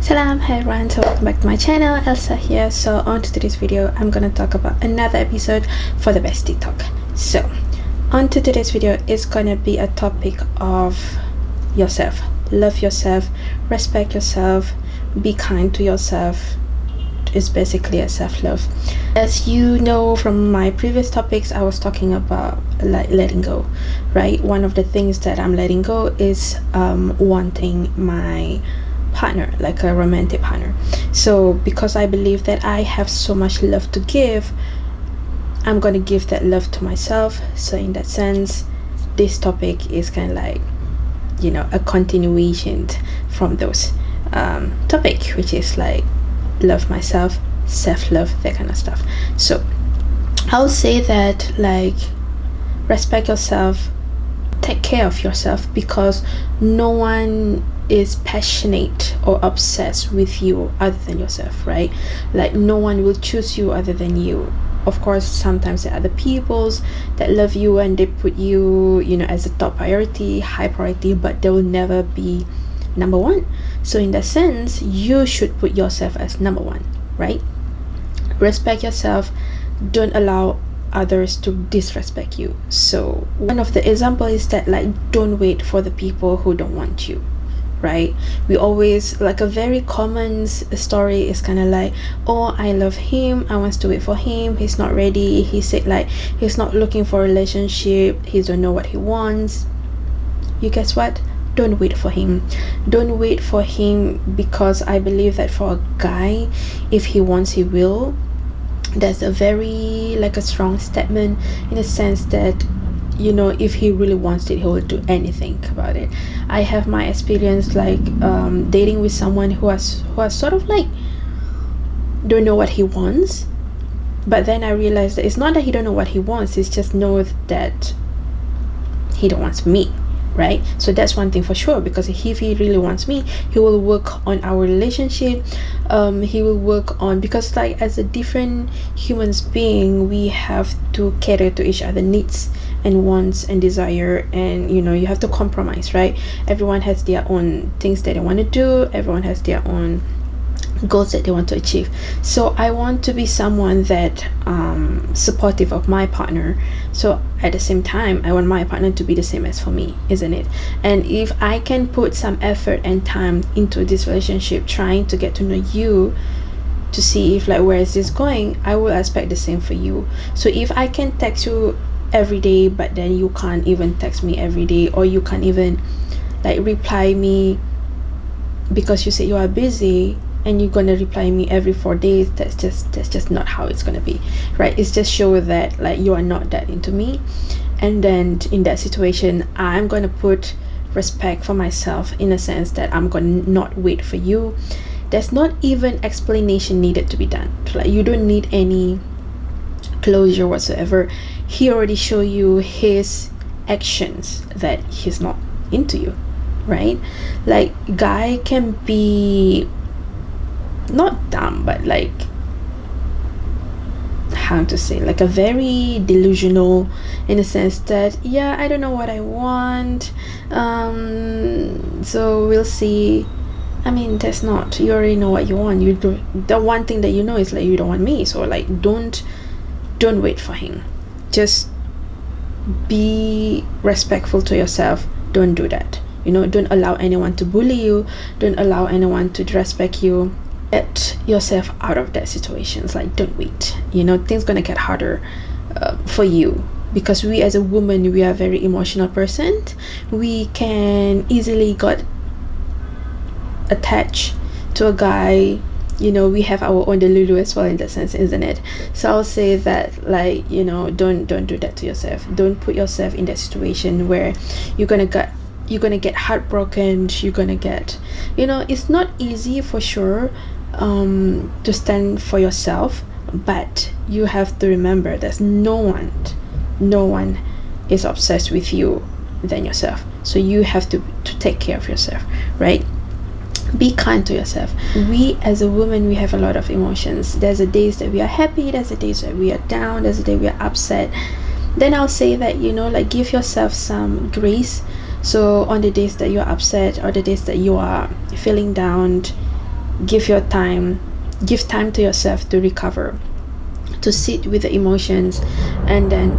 Salam, hi everyone, so welcome back to my channel. Elsa here. So on to today's video, I'm gonna talk about another episode for the Bestie Talk. So on to today's video is gonna be a topic of yourself. Love yourself, respect yourself, be kind to yourself. Is basically a self-love. As you know from my previous topics, I was talking about like letting go, right? One of the things that I'm letting go is wanting my partner, like a romantic partner. So because I believe that I have so much love to give, I'm gonna give that love to myself. So in that sense, this topic is kind of like, you know, a continuation from those topic, which is like love myself, self-love, that kind of stuff. So I'll say that, like, respect yourself, take care of yourself, because no one is passionate or obsessed with you other than yourself, right? Like, no one will choose you other than you. Of course, sometimes there are other peoples that love you and they put you, you know, as a top priority, high priority, but they will never be number one. So in that sense, you should put yourself as number one, right? Respect yourself. Don't allow others to disrespect you. So one of the example is that, like, don't wait for the people who don't want you, right? We always, like, a very common story is kind of like, oh, I love him, I want to wait for him, he's not ready, he said like he's not looking for a relationship, he don't know what he wants. You guess what? Don't wait for him. Don't wait for him, because I believe that for a guy, if he wants, he will. That's a very, like, a strong statement, in a sense that, you know, if he really wants it, he will do anything about it. I have my experience, like, dating with someone who has sort of like don't know what he wants, but then I realized that it's not that he don't know what he wants, it's just knows that he don't want me, right? So that's one thing for sure, because if he really wants me, he will work on our relationship. He will work on, because, like, as a different humans being, we have to cater to each other needs and wants and desire, and, you know, you have to compromise, right? Everyone has their own things that they want to do, everyone has their own goals that they want to achieve. So I want to be someone that supportive of my partner, so at the same time I want my partner to be the same as for me, isn't it? And if I can put some effort and time into this relationship, trying to get to know you, to see if, like, where is this going, I will expect the same for you. So if I can text you every day, but then you can't even text me every day, or you can't even, like, reply me because you say you are busy, and you're gonna reply me every 4 days, that's just not how it's gonna be, right? It's just show that, like, you are not that into me. And then in that situation, I'm gonna put respect for myself, in a sense that I'm gonna not wait for you. There's not even explanation needed to be done. Like, you don't need any closure whatsoever. He already showed you his actions that he's not into you, right? Like, guy can be not dumb, but, like, how to say, like, a very delusional, in a sense that, yeah, I don't know what I want, so we'll see. I mean, that's not, you already know what you want. You do, the one thing that you know is, like, you don't want me. So, like, don't wait for him. Just be respectful to yourself. Don't do that, you know. Don't allow anyone to bully you, don't allow anyone to disrespect you. Get yourself out of that situations. Like, don't wait, you know. Things gonna get harder for you, because we as a woman, we are a very emotional person. We can easily got attached to a guy, you know. We have our own delulu as well, in that sense, isn't it? So I'll say that, like, you know, don't do that to yourself. Don't put yourself in that situation where you're gonna get heartbroken. You're gonna get, you know, it's not easy for sure to stand for yourself, but you have to remember that no one is obsessed with you than yourself. So you have to take care of yourself, right? Be kind to yourself. We as a woman, we have a lot of emotions. There's the days that we are happy, there's the days that we are down, there's the day we are upset. Then I'll say that, you know, like, give yourself some grace. So on the days that you're upset, or the days that you are feeling down, give time to yourself to recover, to sit with the emotions, and then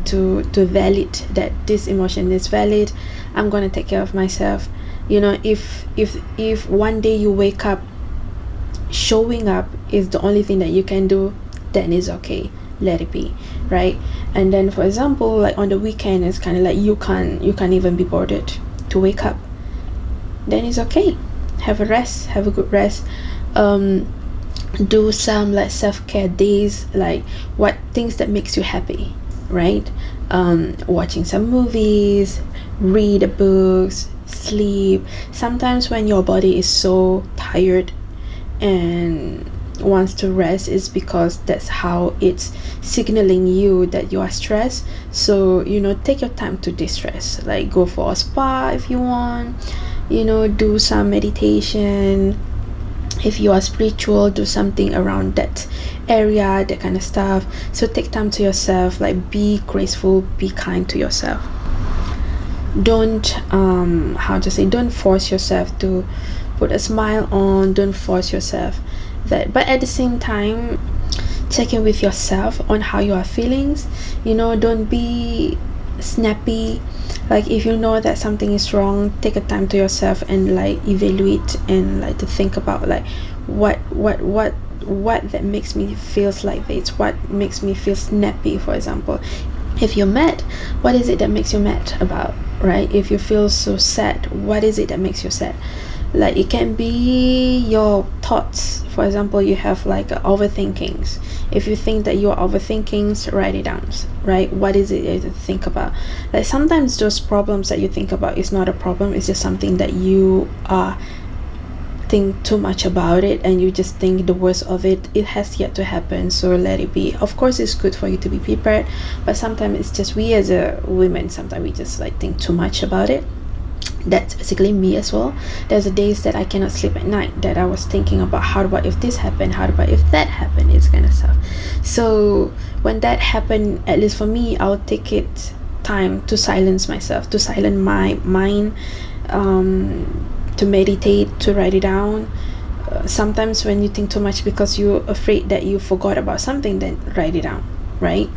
to validate that this emotion is valid. I'm gonna take care of myself. If one day you wake up, showing up is the only thing that you can do, then it's okay, let it be, right? And then, for example, like on the weekend, it's kind of like you can't even be bothered to wake up, then it's okay. Have a good rest. Do some like self-care days, like what things that makes you happy, right? Watching some movies, read books, sleep. Sometimes when your body is so tired and wants to rest, is because that's how it's signaling you that you are stressed. So take your time to distress, like go for a spa if you want, do some meditation. If you are spiritual, do something around that area, that kind of stuff. So take time to yourself, like be graceful, be kind to yourself. Don't don't force yourself to put a smile on. Don't force yourself that, but at the same time, check in with yourself on how you are feeling. Don't be snappy. Like if you know that something is wrong, take a time to yourself and like evaluate and like to think about like what that makes me feels like this, what makes me feel snappy. For example, if you're mad, what is it that makes you mad about, right? If you feel so sad, what is it that makes you sad? Like it can be your thoughts. For example, you have like overthinkings. If you think that you're overthinking, write it down, right? What is it that you think about? Like sometimes those problems that you think about is not a problem, it's just something that you think too much about it, and you just think the worst of it. It has yet to happen, so let it be. Of course it's good for you to be prepared, but sometimes it's just we as a women, sometimes we just like think too much about it. That's basically me as well. There's days that I cannot sleep at night, that I was thinking about how about if this happened, how about if that happened, it's kind of stuff. So when that happened, at least for me, I'll take it time to silence myself, to silence my mind, to meditate, to write it down. Sometimes when you think too much because you're afraid that you forgot about something, then write it down, right?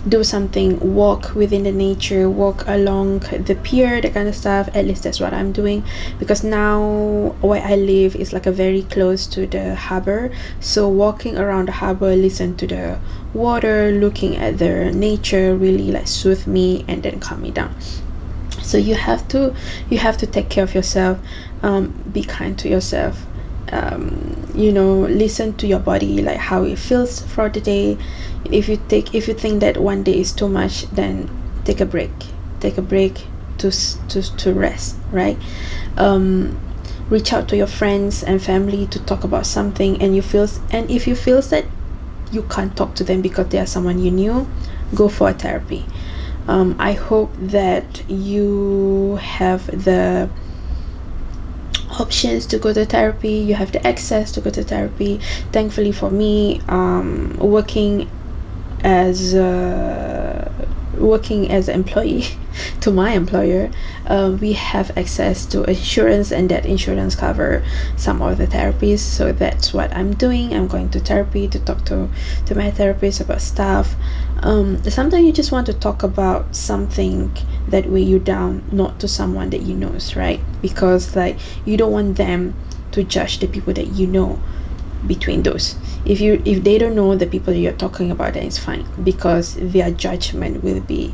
Do something, walk within the nature, walk along the pier, that kind of stuff. At least that's what I'm doing, because now where I live is like a very close to the harbor. So walking around the harbor, listen to the water, looking at the nature really like soothe me and then calm me down. So you have to take care of yourself. Be kind to yourself. Listen to your body, like how it feels for the day. If you think that one day is too much, then take a break to rest, right? Reach out to your friends and family to talk about something, and if you feel that you can't talk to them because they are someone you knew, go for a therapy. I hope that you have the options to go to therapy, you have the access to go to therapy. Thankfully for me, working as an employee to my employer, we have access to insurance, and that insurance cover some of the therapies. So that's what I'm doing. I'm going to therapy to talk to my therapist about stuff. Sometimes you just want to talk about something that weigh you down, not to someone that you know, right? Because like you don't want them to judge the people that you know. Between those, if they don't know the people you're talking about, then it's fine, because their judgment will be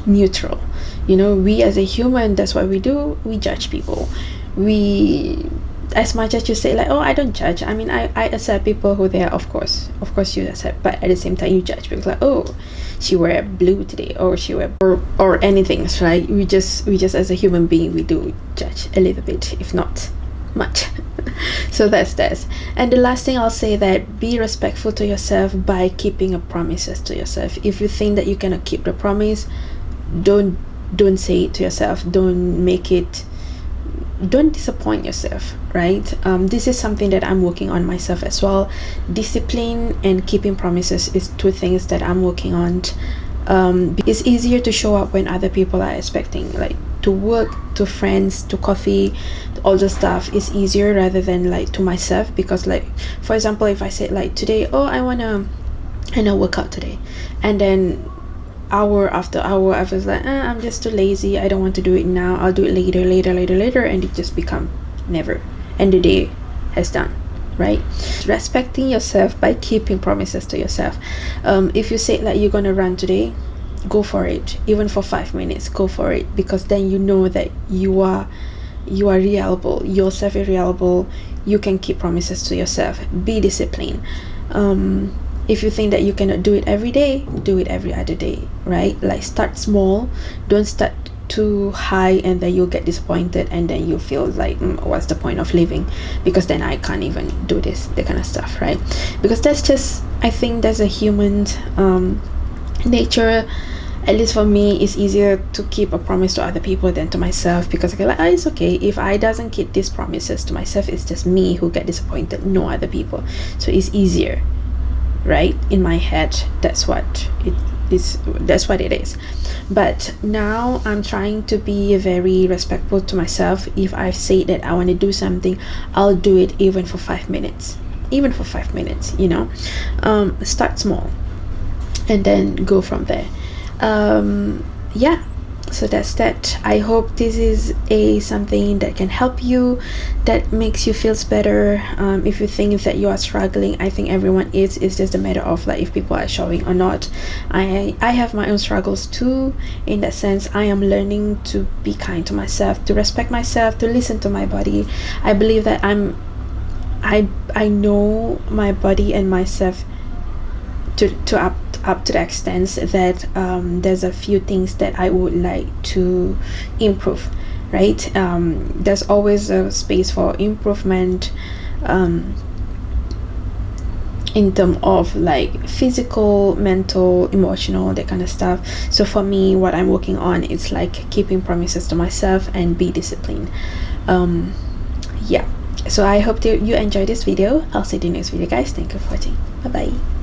neutral. We as a human, that's what we do. We judge people. We, as much as you say like, oh, I don't judge, I mean, I accept people who they are. Of course you accept, but at the same time you judge people, like, oh, she wear blue today, or she wear or anything, right? We just as a human being, we do judge a little bit, if not much. So that's that. And the last thing I'll say, that be respectful to yourself by keeping your promises to yourself. If you think that you cannot keep the promise, don't say it to yourself. Don't disappoint yourself, right? This is something that I'm working on myself as well. Discipline and keeping promises is two things that I'm working on. It's easier to show up when other people are expecting like to work, to friends, to coffee, all the stuff is easier rather than like to myself. Because like, for example, if I said like today, oh, I wanna work out today, and then hour after hour I was like, I'm just too lazy, I don't want to do it now, I'll do it later, and it just become never, and the day has done, right? Respecting yourself by keeping promises to yourself. If you say like you're gonna run today, go for it, even for 5 minutes, go for it, because then you know that you are reliable, yourself is reliable, you can keep promises to yourself. Be disciplined. If you think that you cannot do it every day, do it every other day, right? Like, start small, don't start too high, and then you'll get disappointed, and then you feel like, what's the point of living, because then I can't even do this, that kind of stuff, right? Because that's just, I think that's a human nature. At least for me, it's easier to keep a promise to other people than to myself, because I feel like, it's okay if I doesn't keep these promises to myself, it's just me who get disappointed, no other people. So it's easier, right? In my head, that's what it is. But now I'm trying to be very respectful to myself. If I say that I want to do something, I'll do it even for 5 minutes, you know. Start small and then go from there. Yeah, so that's that. I hope this is something that can help you, that makes you feel better. If you think that you are struggling, I think everyone is. It's just a matter of like if people are showing or not. I have my own struggles too. In that sense, I am learning to be kind to myself, to respect myself, to listen to my body. I believe that I know my body and myself up to the extent that there's a few things that I would like to improve, right? There's always a space for improvement in terms of like physical, mental, emotional, that kind of stuff. So for me, what I'm working on is like keeping promises to myself and be disciplined. Yeah, so I hope that you enjoyed this video. I'll see you in the next video, guys. Thank you for watching. Bye bye.